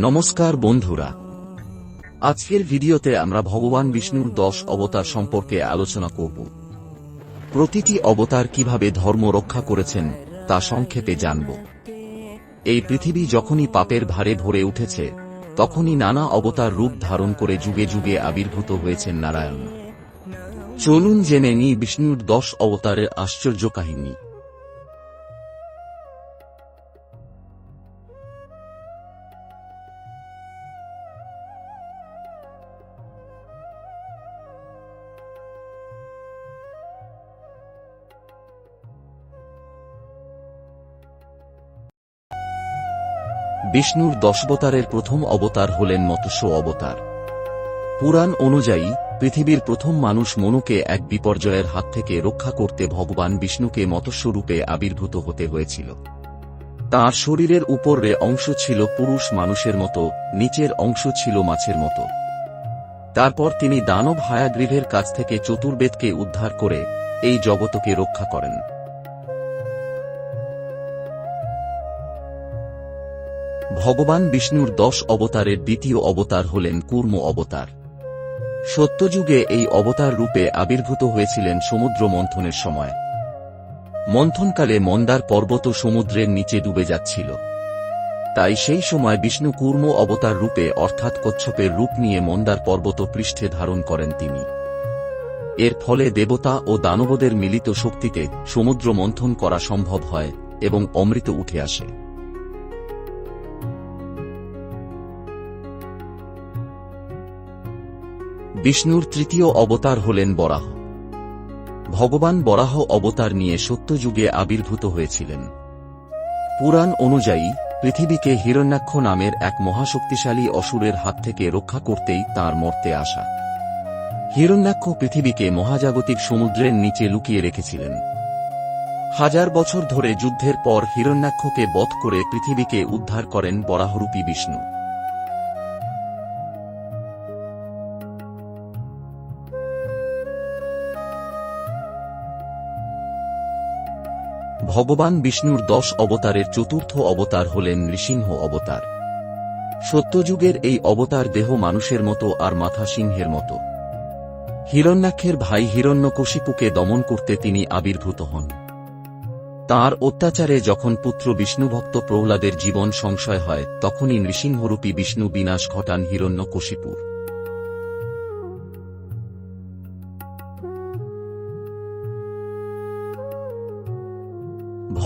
নমস্কার বন্ধুরা, আজকের ভিডিওতে আমরা ভগবান বিষ্ণুর 10 অবতার সম্পর্কে আলোচনা করব। প্রতিটি অবতার কিভাবে ধর্ম রক্ষা করেছেন তা সংক্ষেপে জানব। এই পৃথিবী যখনই পাপের ভারে ভরে উঠেছে, তখনই নানা অবতার রূপ ধারণ করে যুগে যুগে আবির্ভূত হয়েছেন নারায়ণ। চলুন জেনে নিই বিষ্ণুর 10 অবতারের আশ্চর্য কাহিনী। বিষ্ণুর 10 অবতারের প্রথম অবতার হলেন মৎস্য অবতার। পুরাণ অনুযায়ী পৃথিবীর প্রথম মানুষ মনুকে এক বিপর্যয়ের হাত থেকে রক্ষা করতে ভগবান বিষ্ণুকে মৎস্য রূপে আবির্ভূত হতে হয়েছিল। তাঁর শরীরের উপরের অংশ ছিল পুরুষ মানুষের মতো, নিচের অংশ ছিল মাছের মতো। তারপর তিনি দানব হায়াগ্রীভের কাছ থেকে চতুর্বেদকে উদ্ধার করে এই জগতকে রক্ষা করেন। ভগবান বিষ্ণুর 10 অবতারের দ্বিতীয় অবতার হলেন কূর্ম অবতার। সত্যযুগে এই অবতার রূপে আবির্ভূত হয়েছিলেন সমুদ্র মন্থনের সময়। মন্থনকালে মন্দার পর্বত সমুদ্রের নিচে ডুবে যাচ্ছিল। তাই সেই সময় বিষ্ণু কূর্ম অবতার রূপে অর্থাৎ কচ্ছপের রূপ নিয়ে মন্দার পর্বত পৃষ্ঠে ধারণ করেন তিনি। এর ফলে দেবতা ও দানবদের মিলিত শক্তিতে সমুদ্র মন্থন করা সম্ভব হয় এবং অমৃত উঠে আসে। বিষ্ণুর তৃতীয় অবতার হলেন বরাহ। ভগবান বরাহ অবতার নিয়ে সত্যযুগে আবির্ভূত হয়েছিলেন। পুরাণ অনুযায়ী পৃথিবীকে হিরণ্যাক্ষ নামের এক মহাশক্তিশালী অসুরের হাত থেকে রক্ষা করতেই তাঁর মর্তে আসা। হিরণ্যাক্ষ পৃথিবীকে মহাজাগতিক সমুদ্রের নিচে লুকিয়ে রেখেছিলেন। হাজার বছর ধরে যুদ্ধের পর হিরণ্যাক্ষকে বধ করে পৃথিবীকে উদ্ধার করেন বরাহরূপী বিষ্ণু। ভগবান বিষ্ণুর 10 অবতারের চতুর্থ অবতার হলেন নৃসিংহ অবতার। সত্যযুগের এই অবতার দেহ মানুষের মতো আর মাথা সিংহের মতো। হিরণ্যাক্ষের ভাই হিরণ্যকশিপুকে দমন করতে তিনি আবির্ভূত হন। তাঁর অত্যাচারে যখন পুত্র বিষ্ণুভক্ত প্রহ্লাদের জীবন সংশয় হয়, তখনই নৃসিংহরূপী বিষ্ণু বিনাশ ঘটান হিরণ্যকশিপুর।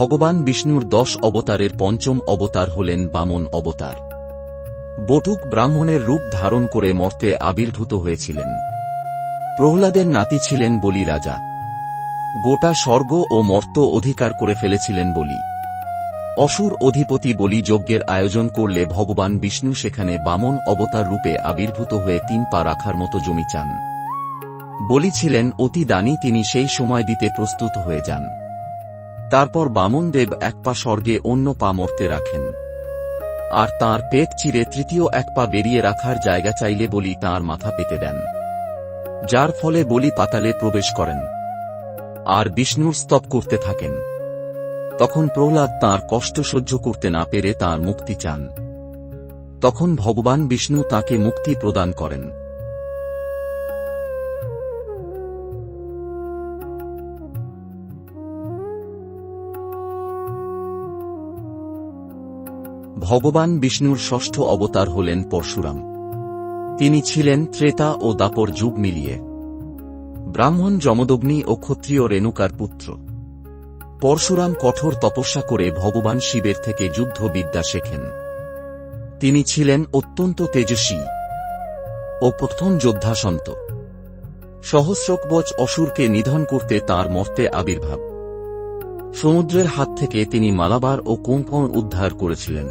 ভগবান বিষ্ণুর 10 অবতারের পঞ্চম অবতার হলেন বামন অবতার। বটুক ব্রাহ্মণের রূপ ধারণ করে মর্তে আবির্ভূত হয়েছিলেন। প্রহ্লাদের নাতি ছিলেন বলি রাজা। গোটা স্বর্গ ও মর্ত অধিকার করে ফেলেছিলেন বলি। অসুর অধিপতি বলি যজ্ঞের আয়োজন করলে ভগবান বিষ্ণু সেখানে বামন অবতার রূপে আবির্ভূত হয়ে 3 পা রাখার মতো জমি চান। বলি ছিলেন অতি দানী, তিনি সেই সময় দিতে প্রস্তুত হয়ে যান। তারপর বামনদেব 1 পা স্বর্গে, অন্য পা মর্তে রাখেন, আর তাঁর পেট চিরে তৃতীয় 1 পা বেরিয়ে রাখার জায়গা চাইলে বলি তাঁর মাথা পেতে দেন, যার ফলে বলি পাতালে প্রবেশ করেন আর বিষ্ণুর স্তব করতে থাকেন। তখন প্রহ্লাদ তাঁর কষ্ট সহ্য করতে না পেরে তাঁর মুক্তি চান। তখন ভগবান বিষ্ণু তাঁকে মুক্তি প্রদান করেন। ভগবান বিষ্ণুর ষষ্ঠ অবতার হলেন পরশুরাম। তিনি ছিলেন ত্রেতা ও দাপর যুগ মিলিয়ে ব্রাহ্মণ যমদগ্নি ও ক্ষত্রিয় রেণুকার পুত্র। পরশুরাম কঠোর তপস্যা করে ভগবান শিবের থেকে যুদ্ধবিদ্যা শেখেন। তিনি ছিলেন অত্যন্ত তেজস্বী ও প্রথম যোদ্ধা সন্ত। সহস্রকবচ অসুরকে নিধন করতে তাঁর মর্তে আবির্ভাব। সমুদ্রের হাত থেকে তিনি মালাবার ও কোঙ্কণ উদ্ধার করেছিলেন।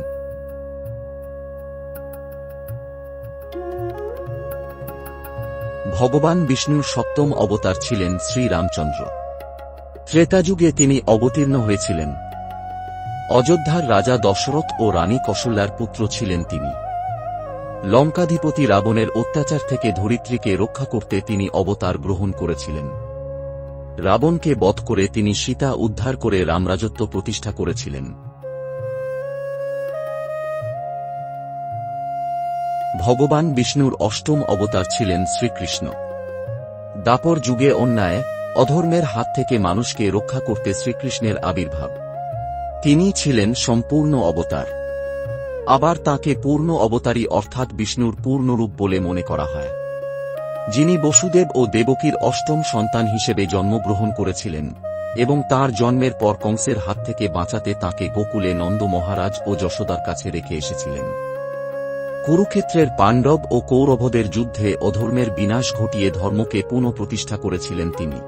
ভগবান বিষ্ণুর সপ্তম অবতার ছিলেন শ্রীরামচন্দ্র। ত্রেতাযুগে তিনি অবতীর্ণ হয়েছিলেন। অযোধ্যার রাজা দশরথ ও রানী কৌশল্যার পুত্র ছিলেন তিনি। লঙ্কাধিপতি রাবণের অত্যাচার থেকে ধরিত্রীকে রক্ষা করতে তিনি অবতার গ্রহণ করেছিলেন। রাবণকে বধ করে তিনি সীতা উদ্ধার করে রামরাজত্ব প্রতিষ্ঠা করেছিলেন। ভগবান বিষ্ণুর অষ্টম অবতার ছিলেন শ্রীকৃষ্ণ। দাপর যুগে অন্যায়, অধর্মের হাত থেকে মানুষকে রক্ষা করতে শ্রীকৃষ্ণের আবির্ভাব। তিনি ছিলেন সম্পূর্ণ অবতার। আবার তাকে পূর্ণ অবতারী অর্থাৎ বিষ্ণুর পূর্ণরূপ বলে মনে করা হয়, যিনি বসুদেব ও দেবকীর অষ্টম সন্তান হিসেবে জন্মগ্রহণ করেছিলেন এবং তার জন্মের পর কংসের হাত থেকে বাঁচাতে তাঁকে গোকুলে নন্দ মহারাজ ও যশোদার কাছে রেখে এসেছিলেন। কুরুক্ষেত্রের পাণ্ডব ও কৌরবদের যুদ্ধে অধর্মের বিনাশ ঘটিয়ে ধর্মকে পুনঃপ্রতিষ্ঠা করেছিলেন তিনি।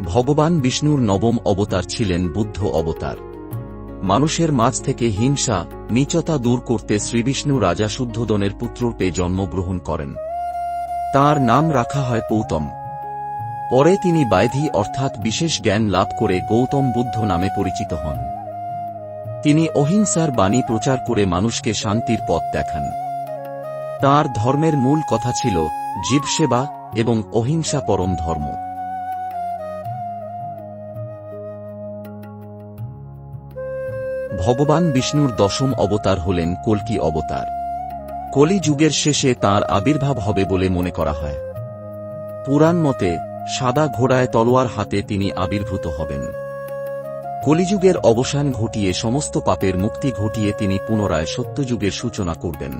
ভগবান বিষ্ণুর নবম অবতার ছিলেন বুদ্ধ অবতার। মানুষের মাঝ থেকে হিংসা, নীচতা দূর করতে শ্রীবিষ্ণু রাজা শুদ্ধোদনের পুত্ররূপে জন্মগ্রহণ করেন। তার নাম রাখা হয় গৌতম। পরে তিনি বাইধি অর্থাৎ বিশেষ জ্ঞান লাভ করে গৌতম বুদ্ধ নামে পরিচিত হন। তিনি অহিংসার বাণী প্রচার করে মানুষকে শান্তির পথ দেখান। তার ধর্মের মূল কথা ছিল জীবসেবা এবং অহিংসা পরম ধর্ম। ভগবান বিষ্ণুর দশম অবতার হলেন কল্কি অবতার। কলি যুগের শেষে তাঁর আবির্ভাব হবে বলে মনে করা হয়। পুরাণ মতে সাদা ঘোড়ায় তলোয়ার হাতে তিনি আবির্ভূত হবেন। কলিযুগের অবসান ঘটিয়ে সমস্ত পাপের মুক্তি ঘটিয়ে তিনি পুনরায় সত্যযুগের সূচনা করবেন।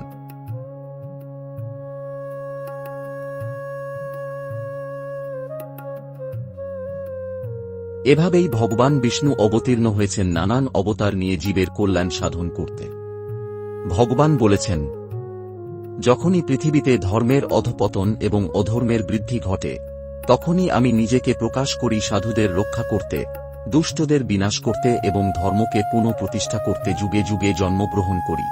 এভাবেই ভগবান বিষ্ণু অবতীর্ণ হয়েছেন নানান অবতার নিয়ে জীবের কল্যাণ সাধন করতে। ভগবান বলেছেন, যখনই পৃথিবীতে ধর্মের অধঃপতন এবং অধর্মের বৃদ্ধি ঘটে, তখনই আমি নিজেকে প্রকাশ করি সাধুদের রক্ষা করতে, দুষ্টদের বিনাশ করতে এবং ধর্মকে পুনঃপ্রতিষ্ঠা করতে যুগে যুগে জন্মগ্রহণ করি।